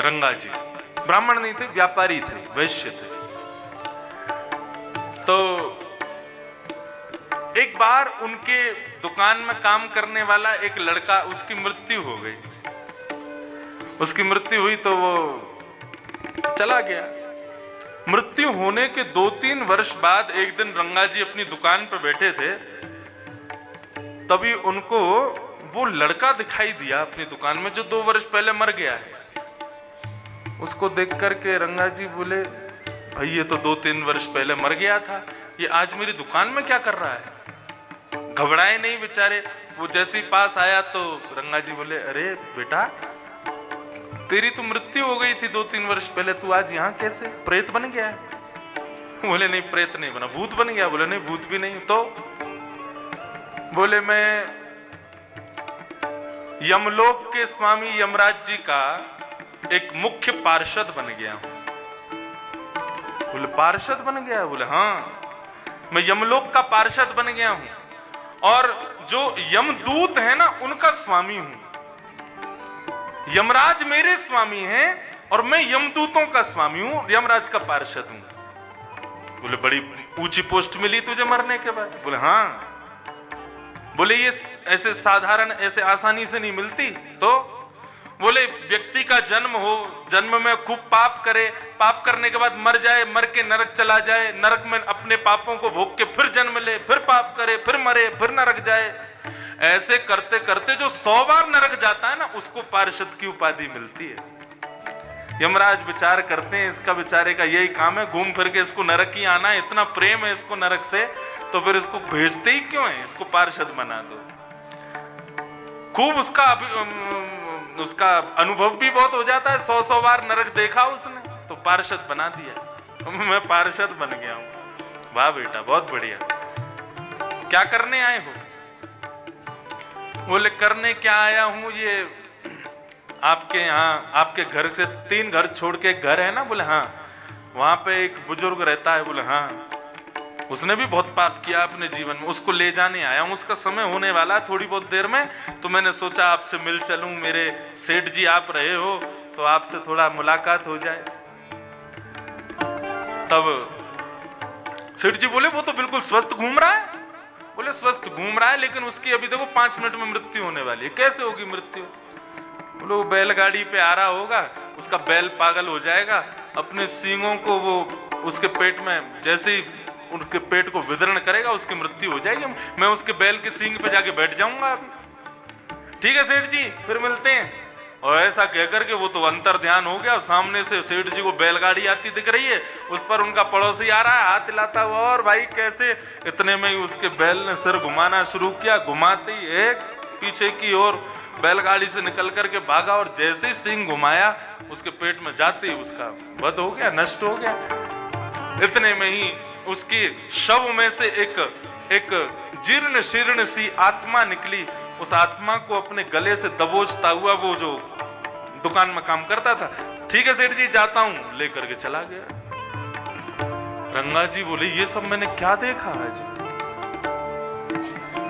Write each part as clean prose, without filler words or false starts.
रंगा जी ब्राह्मण नहीं थे, व्यापारी थे, वैश्य थे। तो एक बार उनके दुकान में काम करने वाला एक लड़का, उसकी मृत्यु हो गई। उसकी मृत्यु हुई तो वो चला गया। मृत्यु होने के 2-3 वर्ष बाद एक दिन रंगा जी अपनी दुकान पर बैठे थे, तभी उनको वो लड़का दिखाई दिया अपनी दुकान में जो 2 वर्ष पहले मर गया है। उसको देख करके रंगा जी बोले, भाई ये तो 2-3 वर्ष पहले मर गया था, ये आज मेरी दुकान में क्या कर रहा है? घबराए नहीं बेचारे। वो जैसे ही पास आया तो रंगा जी बोले, अरे बेटा, तेरी तो मृत्यु हो गई थी 2-3 वर्ष पहले, तू आज यहाँ कैसे? प्रेत बन गया है? बोले नहीं, प्रेत नहीं बना, भूत बन गया। बोले नहीं, भूत भी नहीं। तो बोले मैं यमलोक के स्वामी यमराज जी का एक मुख्य पार्षद बन गया हूं। बोले पार्षद बन गया? बोले हाँ, मैं यमलोक का पार्षद बन गया हूं और जो यमदूत है ना, उनका स्वामी हूं। यमराज मेरे स्वामी हैं और मैं यमदूतों का स्वामी हूं, यमराज का पार्षद हूं। बोले बड़ी ऊंची पोस्ट मिली तुझे मरने के बाद? बोले हाँ। बोले ये ऐसे साधारण, ऐसे आसानी से नहीं मिलती। तो बोले व्यक्ति का जन्म हो, जन्म में खूब पाप करे, पाप करने के बाद मर जाए, मर के नरक चला जाए, नरक में अपने पापों को भोग के फिर जन्म ले, फिर पाप करे, फिर मरे, फिर नरक जाए। ऐसे करते करते जो 100 बार नरक जाता है ना, उसको पार्षद की उपाधि मिलती है। यमराज विचार करते हैं, इसका बेचारे का यही काम है, घूम फिर के इसको नरक ही आना है, इतना प्रेम है इसको नरक से, तो फिर इसको भेजते ही क्यों है? इसको पार्षद बना दो। खूब उसका अनुभव भी बहुत हो जाता है, 100 बार नरक देखा उसने, तो पार्षद बना दिया। मैं पार्षद बन गया हूं। वाह बेटा, बहुत बढ़िया। क्या करने आए हो? बोले करने क्या आया हूं, ये आपके यहाँ, आपके घर से 3 घर छोड़ के एक घर है ना? बोले हाँ। वहां पे एक बुजुर्ग रहता है। बोले हाँ, उसने भी बहुत पाप किया अपने जीवन में, उसको ले जाने आया हूं। उसका समय होने वाला थोड़ी बहुत देर में, तो मैंने सोचा आपसे मिल चलूं। मेरे सेठ जी आप रहे हो तो आपसे थोड़ा मुलाकात हो जाए। तब सेठ जी बोले, वो तो बिल्कुल स्वस्थ घूम रहा है। बोले स्वस्थ घूम रहा है, लेकिन उसकी अभी देखो 5 मिनट में मृत्यु होने वाली है। कैसे होगी मृत्यु? बोले वो बैलगाड़ी पे आ रहा होगा, उसका बैल पागल हो जाएगा, अपने सींगों को वो उसके पेट में जैसे ही उनके पेट को विदरण करेगा, उसकी मृत्यु हो जाएगी। मैं उसके बैल के सींग पे जाके बैठ जाऊंगा अभी। ठीक है सेठ जी, फिर मिलते हैं। और ऐसा कहकर के वो तो अंतर ध्यान हो गया। सामने से सेठ जी को बैलगाड़ी आती दिख रही है, उस पर उनका पड़ोसी आ रहा है हाथ हिलाता हुआ, और भाई कैसे? इतने में ही उसके बैल ने सिर घुमाना शुरू किया। घुमाते ही एक पीछे की ओर बैलगाड़ी से निकल करके भागा, और जैसे ही सींग घुमाया उसके पेट में जाते ही उसका वध हो गया, नष्ट हो गया। इतने में ही उसकी शव में से एक जीर्ण शीर्ण सी आत्मा निकली। उस आत्मा को अपने गले से दबोचता हुआ वो जो दुकान में काम करता था, ठीक है सेठ जी जाता हूं, लेकर के चला गया। रंगा जी बोले, ये सब मैंने क्या देखा आज?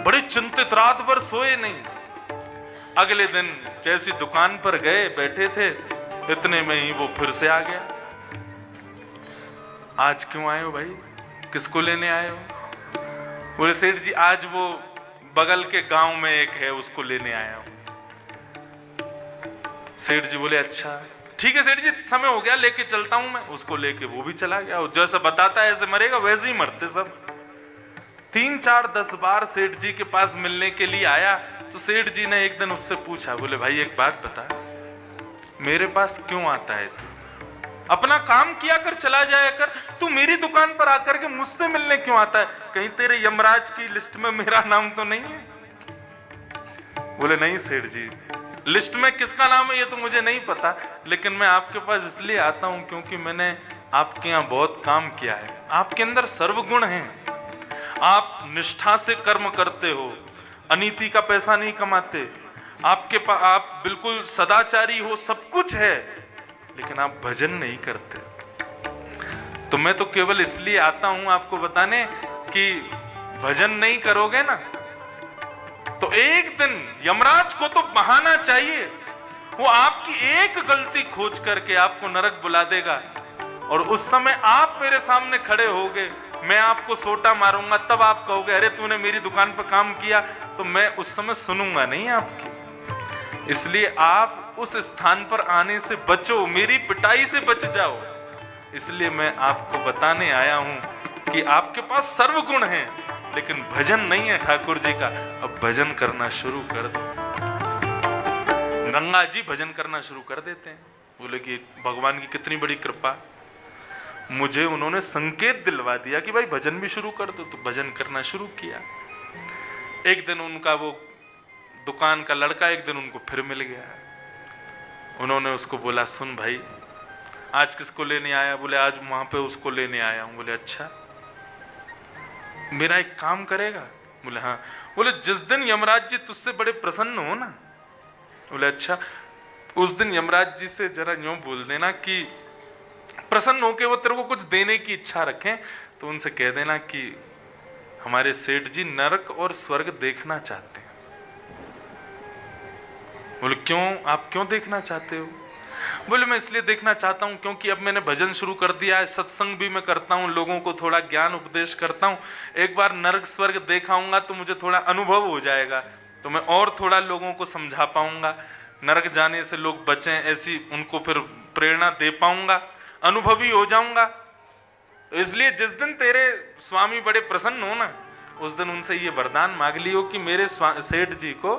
बड़े चिंतित, रात भर सोए नहीं। अगले दिन जैसी दुकान पर गए, बैठे थे, इतने में ही वो फिर से आ गया। आज क्यों आए हो भाई? किसको लेने आए हो? बोले सेठ जी आज वो बगल के गांव में एक है, उसको लेने आया हूं। सेठ जी बोले अच्छा ठीक है सेठ जी, समय हो गया, लेके चलता हूं मैं। उसको लेके वो भी चला गया। जैसे बताता है ऐसे मरेगा, वैसे ही मरते सब। 3, 4, 10 बार सेठ जी के पास मिलने के लिए आया। तो सेठ जी ने एक दिन उससे पूछा, बोले भाई एक बात बता, मेरे पास क्यों आता है तू? अपना काम किया कर, चला जाया कर, तू मेरी दुकान पर आकर के मुझसे मिलने क्यों आता है? कहीं तेरे यमराज की लिस्ट में मेरा नाम तो नहीं है? बोले नहीं सेठ जी, लिस्ट में किसका नाम है ये तो मुझे नहीं पता, लेकिन मैं आपके पास इसलिए आता हूं क्योंकि मैंने आपके यहाँ बहुत काम किया है। आपके अंदर सर्वगुण हैं, आप निष्ठा से कर्म करते हो, अनीति का पैसा नहीं कमाते, आपके पास आप बिल्कुल सदाचारी हो, सब कुछ है, लेकिन आप भजन नहीं करते। तो मैं तो केवल इसलिए आता हूं आपको बताने कि भजन नहीं करोगे ना तो एक दिन यमराज को तो बहाना चाहिए, वो आपकी एक गलती खोज करके आपको नरक बुला देगा, और उस समय आप मेरे सामने खड़े होगे, मैं आपको सोटा मारूंगा, तब आप कहोगे अरे तूने मेरी दुकान पर काम किया, तो मैं उस समय सुनूंगा नहीं आपकी। इसलिए आप उस स्थान पर आने से बचो, मेरी पिटाई से बच जाओ। इसलिए मैं आपको बताने आया हूं कि आपके पास सर्वगुण हैं, लेकिन भजन नहीं है ठाकुर जी का। अब भजन करना शुरू कर दो। गंगा जी भजन करना शुरू कर देते हैं। बोले कि भगवान की कितनी बड़ी कृपा, मुझे उन्होंने संकेत दिलवा दिया कि भाई भजन भी शुरू कर दो, तो भजन करना शुरू किया। एक दिन उनका वो दुकान का लड़का एक दिन उनको फिर मिल गया। उन्होंने उसको बोला सुन भाई, आज किसको लेने आया? बोले आज वहां पे उसको लेने आया हूं। बोले अच्छा, मेरा एक काम करेगा? बोले हाँ। बोले जिस दिन यमराज जी तुझसे बड़े प्रसन्न हो ना, बोले अच्छा, उस दिन यमराज जी से जरा यूं बोल देना कि प्रसन्न होके वो तेरे को कुछ देने की इच्छा रखें, तो उनसे कह देना कि हमारे सेठ जी नरक और स्वर्ग देखना चाहते हैं। बोले क्यों, आप क्यों देखना चाहते हो? बोले मैं इसलिए देखना चाहता हूं क्योंकि अब मैंने भजन शुरू कर दिया है, सत्संग भी मैं करता हूं, लोगों को थोड़ा ज्ञान उपदेश करता हूं। एक बार नरक स्वर्ग देखाऊंगा तो मुझे थोड़ा अनुभव हो जाएगा, तो मैं और थोड़ा लोगों को समझा पाऊंगा, नरक जाने से लोग बचें ऐसी उनको फिर प्रेरणा दे पाऊंगा, अनुभवी हो जाऊंगा। इसलिए जिस दिन तेरे स्वामी बड़े प्रसन्न हो ना, उस दिन उनसे ये वरदान मांग लियो कि मेरे सेठ जी को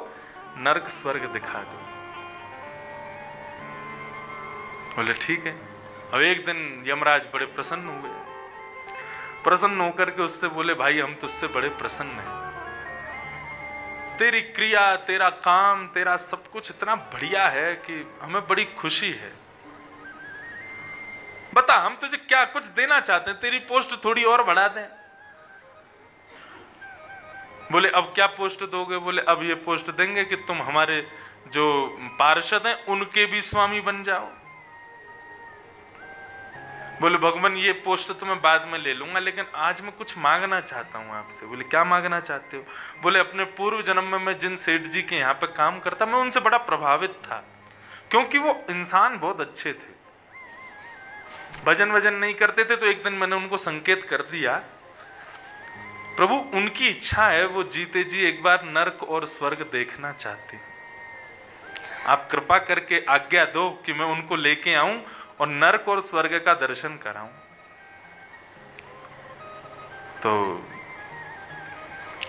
नरक स्वर्ग दिखा दो। बोले ठीक है। अब एक दिन यमराज बड़े प्रसन्न हुए, प्रसन्न होकर के उससे बोले भाई हम तुझसे बड़े प्रसन्न हैं, तेरी क्रिया, तेरा काम, तेरा सब कुछ इतना बढ़िया है कि हमें बड़ी खुशी है। बता हम तुझे क्या कुछ देना चाहते हैं, तेरी पोस्ट थोड़ी और बढ़ा दें। बोले अब क्या पोस्ट दोगे? बोले अब ये पोस्ट देंगे कि तुम हमारे जो पार्षद हैं उनके भी स्वामी बन जाओ। बोले भगवान ये पोस्ट तो मैं बाद में ले लूंगा, लेकिन आज मैं कुछ मांगना चाहता हूं आपसे। बोले क्या मांगना चाहते हो? बोले अपने पूर्व जन्म में मैं जिन सेठ जी के यहाँ पे काम करता, मैं उनसे बड़ा प्रभावित था, क्योंकि वो इंसान बहुत अच्छे थे, भजन वजन नहीं करते थे। तो एक दिन मैंने उनको संकेत कर दिया, प्रभु उनकी इच्छा है, वो जीते जी एक बार नरक और स्वर्ग देखना चाहते, आप कृपा करके आज्ञा दो कि मैं उनको लेके आऊं और नरक और स्वर्ग का दर्शन कराऊं। तो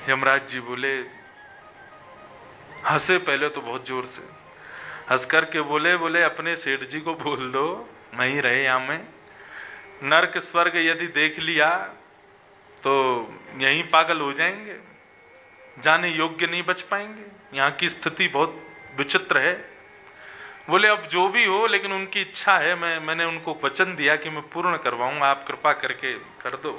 यमराज जी बोले, हंसे पहले तो बहुत जोर से, हंस करके बोले अपने सेठ जी को बोल दो नहीं रहे यहाँ में, नरक स्वर्ग यदि देख लिया तो यहीं पागल हो जाएंगे, जाने योग्य नहीं बच पाएंगे, यहाँ की स्थिति बहुत विचित्र है। बोले अब जो भी हो, लेकिन उनकी इच्छा है, मैंने उनको वचन दिया कि मैं पूर्ण करवाऊंगा, आप कृपा करके कर दो।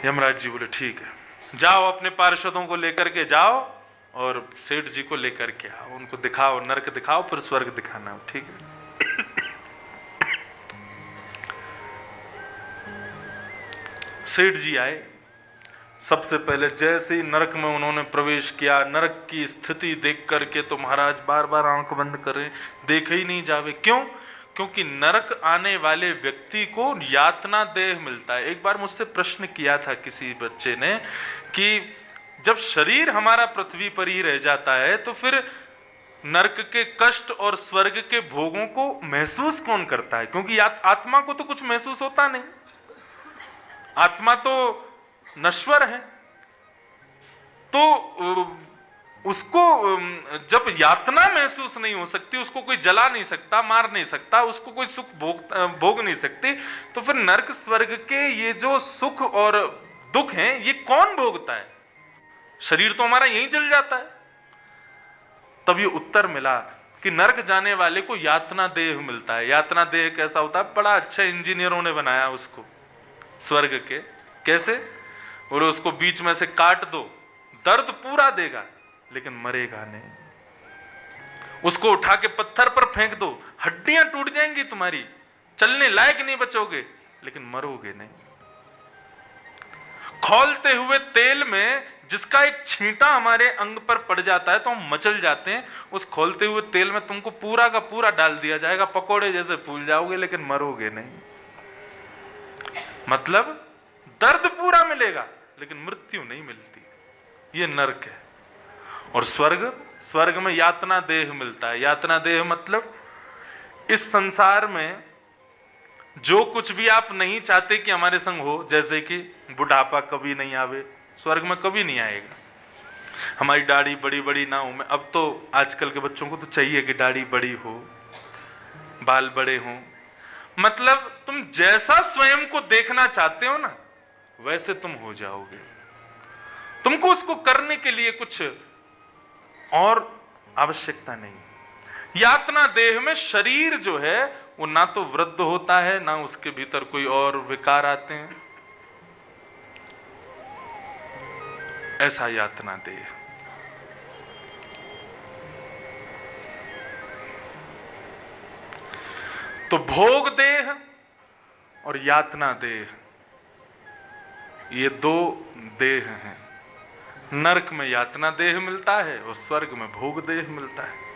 यमराज जी बोले ठीक है, जाओ अपने पार्षदों को लेकर के जाओ और सेठ जी को लेकर के आओ, उनको दिखाओ, नरक दिखाओ फिर स्वर्ग दिखाना। ठीक है। सेठ जी आए, सबसे पहले जैसे ही नरक में उन्होंने प्रवेश किया, नरक की स्थिति देख करके तो महाराज बार बार आंख बंद करें, देख ही नहीं जावे। क्यों? क्योंकि नरक आने वाले व्यक्ति को यातना देह मिलता है। एक बार मुझसे प्रश्न किया था किसी बच्चे ने कि जब शरीर हमारा पृथ्वी पर ही रह जाता है तो फिर नरक के कष्ट और स्वर्ग के भोगों को महसूस कौन करता है? क्योंकि आत्मा को तो कुछ महसूस होता नहीं, आत्मा तो नश्वर है। तो उसको जब यातना महसूस नहीं हो सकती, उसको कोई जला नहीं सकता, मार नहीं सकता, उसको कोई सुख भोग नहीं सकती, तो फिर नरक स्वर्ग के ये जो सुख और दुख हैं ये कौन भोगता है? शरीर तो हमारा यहीं जल जाता है। तब ये उत्तर मिला कि नरक जाने वाले को यातना देह मिलता है। यातना देह कैसा होता है? बड़ा अच्छा इंजीनियरों ने बनाया उसको स्वर्ग के। कैसे? और उसको बीच में से काट दो, दर्द पूरा देगा लेकिन मरेगा नहीं। उसको उठा के पत्थर पर फेंक दो, हड्डियां टूट जाएंगी तुम्हारी, चलने लायक नहीं बचोगे, लेकिन मरोगे नहीं। खौलते हुए तेल में जिसका एक छींटा हमारे अंग पर पड़ जाता है तो हम मचल जाते हैं, उस खौलते हुए तेल में तुमको पूरा का पूरा डाल दिया जाएगा, पकोड़े जैसे फूल जाओगे लेकिन मरोगे नहीं। मतलब दर्द पूरा मिलेगा लेकिन मृत्यु नहीं मिलती। ये नरक है। और स्वर्ग में यातना देह मिलता है। यातना देह मतलब इस संसार में जो कुछ भी आप नहीं चाहते कि हमारे संग हो, जैसे कि बुढ़ापा कभी नहीं आवे, स्वर्ग में कभी नहीं आएगा। हमारी दाढ़ी बड़ी बड़ी ना हो, अब तो आजकल के बच्चों को तो चाहिए कि दाढ़ी बड़ी हो, बाल बड़े हों। मतलब तुम जैसा स्वयं को देखना चाहते हो ना, वैसे तुम हो जाओगे। तुमको उसको करने के लिए कुछ और आवश्यकता नहीं। यातना देह में शरीर जो है वो ना तो वृद्ध होता है, ना उसके भीतर कोई और विकार आते हैं। ऐसा यातना देह। तो भोग देह और यातना देह, ये दो देह हैं। नरक में यातना देह मिलता है और स्वर्ग में भोग देह मिलता है।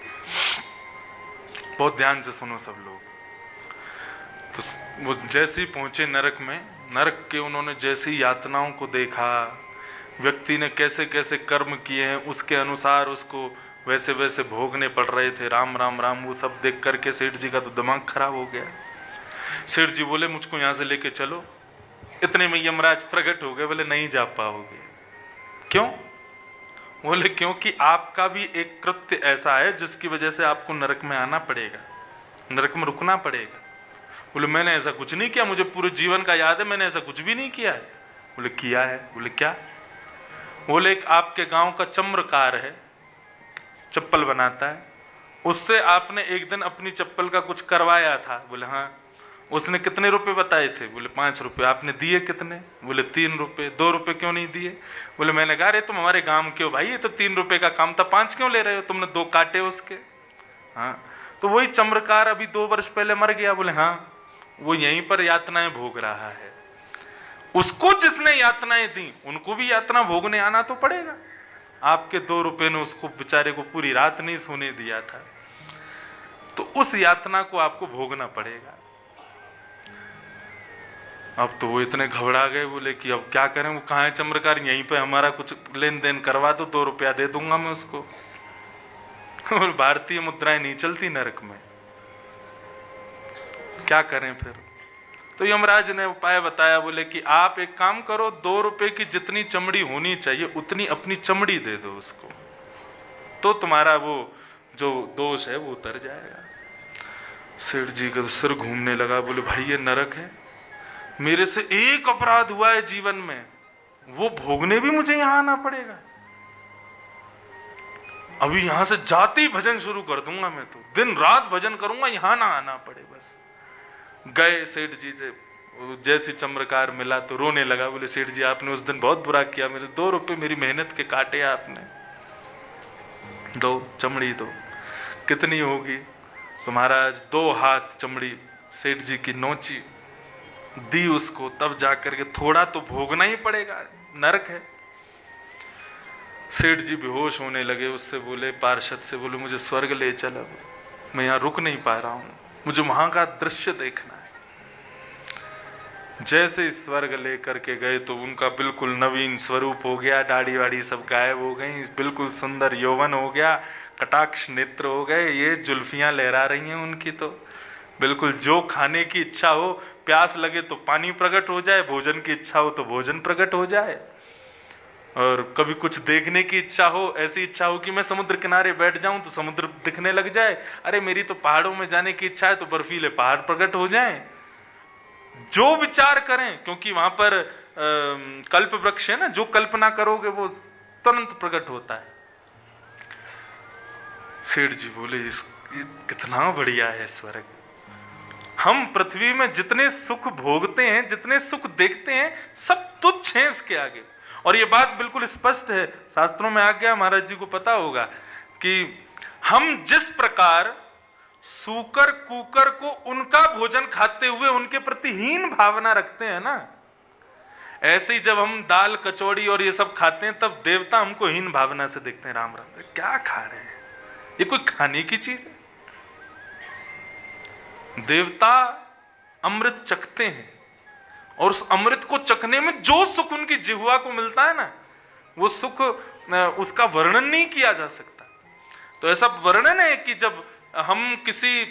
बहुत ध्यान से सुनो सब लोग। तो वो जैसे ही पहुंचे नरक में, नरक के उन्होंने जैसी यातनाओं को देखा, व्यक्ति ने कैसे कैसे कर्म किए हैं, उसके अनुसार उसको वैसे वैसे भोगने पड़ रहे थे। राम राम राम, वो सब देख करके सेठ जी का तो दिमाग खराब हो गया। सेठ जी बोले मुझको यहाँ से लेके चलो। इतने में यमराज प्रकट हो गए। बोले नहीं जा पाओगे। क्यों? बोले क्योंकि आपका भी एक कृत्य ऐसा है जिसकी वजह से आपको नरक में आना पड़ेगा, नरक में रुकना पड़ेगा। बोले मैंने ऐसा कुछ नहीं किया, मुझे पूरे जीवन का याद है, मैंने ऐसा कुछ भी नहीं किया है। बोले किया है। बोले क्या? बोले एक आपके गांव का चम्रकार है, चप्पल बनाता है, उससे आपने एक दिन अपनी चप्पल का कुछ करवाया था। बोले हाँ। उसने कितने रुपए बताए थे? बोले 5 रुपए। आपने दिए कितने? बोले 3 रुपए। 2 रुपए क्यों नहीं दिए? बोले मैंने कहा अरे तुम हमारे गांव के हो भाई, ये तो 3 रुपए का काम था, 5 क्यों ले रहे हो? तुमने 2 काटे उसके। हाँ, तो वही चम्रकार अभी 2 वर्ष पहले मर गया। बोले हाँ, वो यहीं पर यातनाएं भोग रहा है। उसको जिसने यातनाएं दी उनको भी यातना भोगने आना तो पड़ेगा। आपके 2 रुपए ने उसको बेचारे को पूरी रात नहीं सोने दिया था, तो उस यातना को आपको भोगना पड़ेगा। अब तो वो इतने घबरा गए, बोले कि अब क्या करें, वो कहाँ है चम्रकार, यहीं पे हमारा कुछ लेन देन करवा दो, 2 रुपया दे दूंगा मैं उसको। भारतीय मुद्राएं नहीं चलती नरक में, क्या करें फिर? तो यमराज ने उपाय बताया। बोले कि आप एक काम करो, 2 रुपए की जितनी चमड़ी होनी चाहिए उतनी अपनी चमड़ी दे दो उसको, तो तुम्हारा वो जो दोष है वो उतर जाएगा। सेठ जी का सिर घूमने लगा। बोले भाई ये नरक है, मेरे से एक अपराध हुआ है जीवन में, वो भोगने भी मुझे यहां आना पड़ेगा। अभी यहां से जाते ही भजन शुरू कर दूंगा, मैं तो दिन रात भजन करूंगा, यहां ना आना पड़े बस। गए सेठ जी से, जैसे चम्रकार मिला तो रोने लगा। बोले सेठ जी आपने उस दिन बहुत बुरा किया, मेरे 2 रुपए मेरी मेहनत के काटे आपने। दो चमड़ी दो। कितनी होगी? तो महाराज 2 हाथ चमड़ी सेठ जी की नोची, दी उसको, तब जाकर के थोड़ा तो भोगना ही पड़ेगा, नरक है। सेठ जी बेहोश होने लगे। उससे बोले, पार्षद से बोले मुझे स्वर्ग ले चलो, मैं यहाँ रुक नहीं पा रहा हूँ, मुझे वहां का दृश्य देखना है। जैसे स्वर्ग लेकर के गए तो उनका बिल्कुल नवीन स्वरूप हो गया, दाढ़ी वाड़ी सब गायब हो गई, बिल्कुल सुंदर यौवन हो गया, कटाक्ष नेत्र हो गए, ये जुल्फियां लहरा रही हैं उनकी, तो बिल्कुल जो खाने की इच्छा हो, प्यास लगे तो पानी प्रकट हो जाए, भोजन की इच्छा हो तो भोजन प्रकट हो जाए, और कभी कुछ देखने की इच्छा हो, ऐसी इच्छा हो कि मैं समुद्र किनारे बैठ जाऊं तो समुद्र दिखने लग जाए, अरे मेरी तो पहाड़ों में जाने की इच्छा है तो बर्फीले पहाड़ प्रकट हो जाएं। जो विचार करें, क्योंकि वहां पर कल्प वृक्ष है ना, जो कल्पना करोगे वो तुरंत प्रकट होता है। सेठ जी बोले कितना बढ़िया है स्वर्ग। हम पृथ्वी में जितने सुख भोगते हैं, जितने सुख देखते हैं, सब तुच्छ हैं इसके आगे। और ये बात बिल्कुल स्पष्ट है, शास्त्रों में आ गया, महाराज जी को पता होगा कि हम जिस प्रकार सूकर कूकर को उनका भोजन खाते हुए उनके प्रति हीन भावना रखते हैं ना, ऐसे ही जब हम दाल कचौड़ी और ये सब खाते हैं तब देवता हमको हीन भावना से देखते हैं। राम राम, क्या खा रहे हैं, ये कोई खाने की चीज है? देवता अमृत चखते हैं और उस अमृत को चखने में जो सुख उनकी जिह्वा को मिलता है ना, वो सुख उसका वर्णन नहीं किया जा सकता। तो ऐसा वर्णन है कि जब हम किसी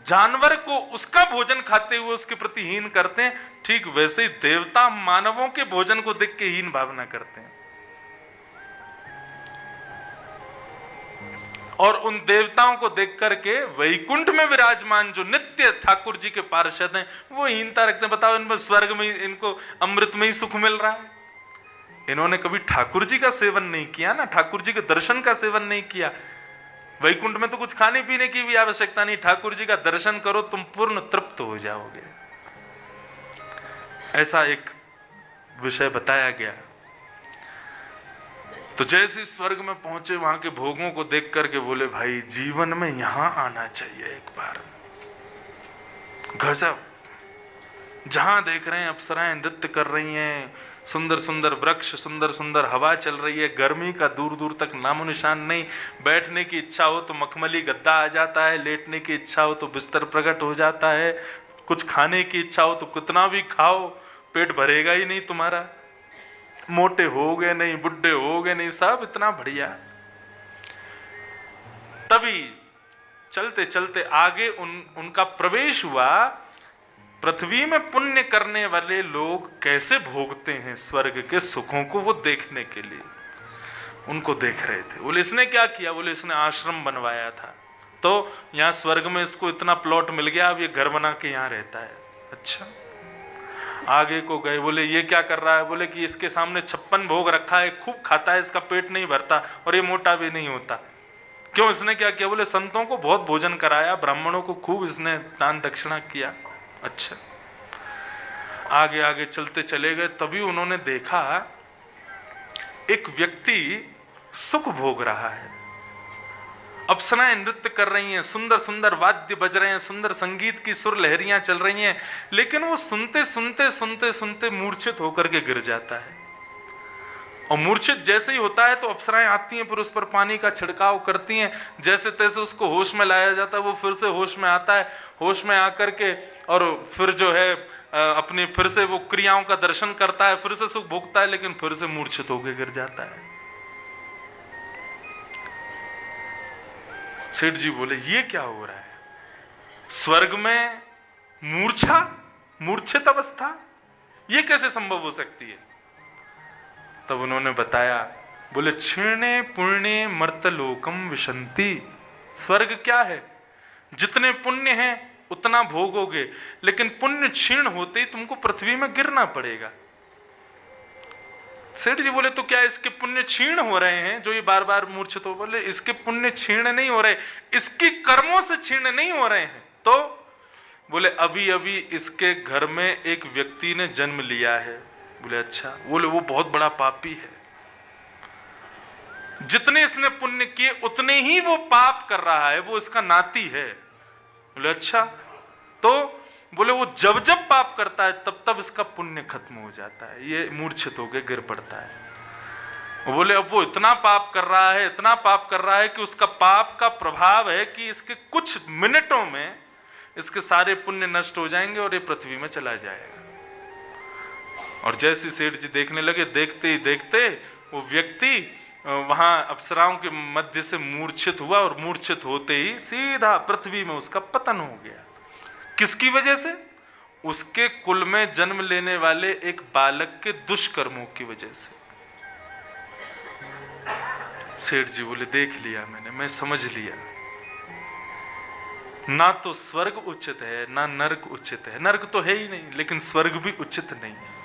जानवर को उसका भोजन खाते हुए उसके प्रति हीन करते हैं, ठीक वैसे ही देवता मानवों के भोजन को देख के हीन भावना करते हैं। और उन देवताओं को देख करके वैकुंठ में विराजमान जो नित्य ठाकुर जी के पार्षद हैं वो हीनता रखते हैं। बताओ, इनको स्वर्ग में, इनको अमृत में ही सुख मिल रहा है। इन्होंने कभी ठाकुर जी का सेवन नहीं किया ना, ठाकुर जी के दर्शन का सेवन नहीं किया। वैकुंठ में तो कुछ खाने पीने की भी आवश्यकता नहीं, ठाकुर जी का दर्शन करो, तुम पूर्ण तृप्त हो जाओगे। ऐसा एक विषय बताया गया। तो जैसे स्वर्ग में पहुंचे, वहां के भोगों को देख करके बोले, भाई जीवन में यहां आना चाहिए एक बार। गजब, जहां देख रहे हैं अप्सराएं नृत्य कर रही हैं, सुंदर सुंदर वृक्ष, सुंदर सुंदर हवा चल रही है, गर्मी का दूर दूर तक नामो निशान नहीं। बैठने की इच्छा हो तो मखमली गद्दा आ जाता है, लेटने की इच्छा हो तो बिस्तर प्रकट हो जाता है, कुछ खाने की इच्छा हो तो कितना भी खाओ पेट भरेगा ही नहीं तुम्हारा, मोटे हो गए नहीं, बुढ़े हो गए नहीं, सब इतना बढ़िया। तभी चलते चलते आगे उनका प्रवेश हुआ। पृथ्वी में पुण्य करने वाले लोग कैसे भोगते हैं स्वर्ग के सुखों को, वो देखने के लिए उनको देख रहे थे। बोले इसने क्या किया? बोले इसने आश्रम बनवाया था, तो यहाँ स्वर्ग में इसको इतना प्लॉट मिल गया, अब ये घर बना के यहाँ रहता है। अच्छा, आगे को गए, बोले ये क्या कर रहा है? बोले कि इसके सामने 56 भोग रखा है, खूब खाता है, इसका पेट नहीं भरता और ये मोटा भी नहीं होता। क्यों, इसने क्या किया? बोले संतों को बहुत भोजन कराया, ब्राह्मणों को खूब इसने दान दक्षिणा किया। अच्छा, आगे आगे चलते चले गए, तभी उन्होंने देखा एक व्यक्ति सुख भोग रहा है, अप्सराएं नृत्य कर रही हैं, सुंदर सुंदर वाद्य बज रहे हैं, सुंदर संगीत की सुर लहरियां चल रही हैं, लेकिन वो सुनते सुनते सुनते सुनते मूर्छित होकर के गिर जाता है। और मूर्छित जैसे ही होता है तो अप्सराएं आती हैं, फिर उस पर पानी का छिड़काव करती हैं, जैसे तैसे उसको होश में लाया जाता है। वो फिर से होश में आता है, होश में आकर के और फिर जो है अपनी फिर से वो क्रियाओं का दर्शन करता है, फिर से सुख भोगता है, लेकिन फिर से मूर्छित होकर गिर जाता है। सेठ जी बोले ये क्या हो रहा है? स्वर्ग में मूर्छा, मूर्छित अवस्था, ये कैसे संभव हो सकती है? तब उन्होंने बताया, बोले क्षीणे पुण्य मर्तलोकम विशंति। स्वर्ग क्या है? जितने पुण्य हैं उतना भोगोगे, लेकिन पुण्य क्षीण होते ही तुमको पृथ्वी में गिरना पड़ेगा। सेठ जी बोले तो क्या इसके पुण्य क्षीण हो रहे हैं जो ये बार बार मूर्छित हो? बोले इसके पुण्य क्षीण नहीं हो रहे, इसकी कर्मों से क्षीण नहीं हो रहे हैं। तो बोले अभी अभी इसके घर में एक व्यक्ति ने जन्म लिया है। बोले अच्छा। बोले वो बहुत बड़ा पापी है, जितने इसने पुण्य किए उतने ही वो पाप कर रहा है, वो इसका नाती है। बोले अच्छा। तो बोले वो जब जब पाप करता है तब तब इसका पुण्य खत्म हो जाता है, ये मूर्छित होकर गिर पड़ता है। बोले अब वो इतना पाप कर रहा है, इतना पाप कर रहा है कि उसका पाप का प्रभाव है कि इसके कुछ मिनटों में इसके सारे पुण्य नष्ट हो जाएंगे और ये पृथ्वी में चला जाएगा। और जैसे सेठ जी देखने लगे, देखते ही देखते वो व्यक्ति वहां अप्सराओं के मध्य से मूर्छित हुआ और मूर्छित होते ही सीधा पृथ्वी में उसका पतन हो गया। किसकी वजह से? उसके कुल में जन्म लेने वाले एक बालक के दुष्कर्मों की वजह से। सेठ जी बोले देख लिया मैंने, मैं समझ लिया, ना तो स्वर्ग उचित है ना नरक उचित है। नरक तो है ही नहीं, लेकिन स्वर्ग भी उचित नहीं है।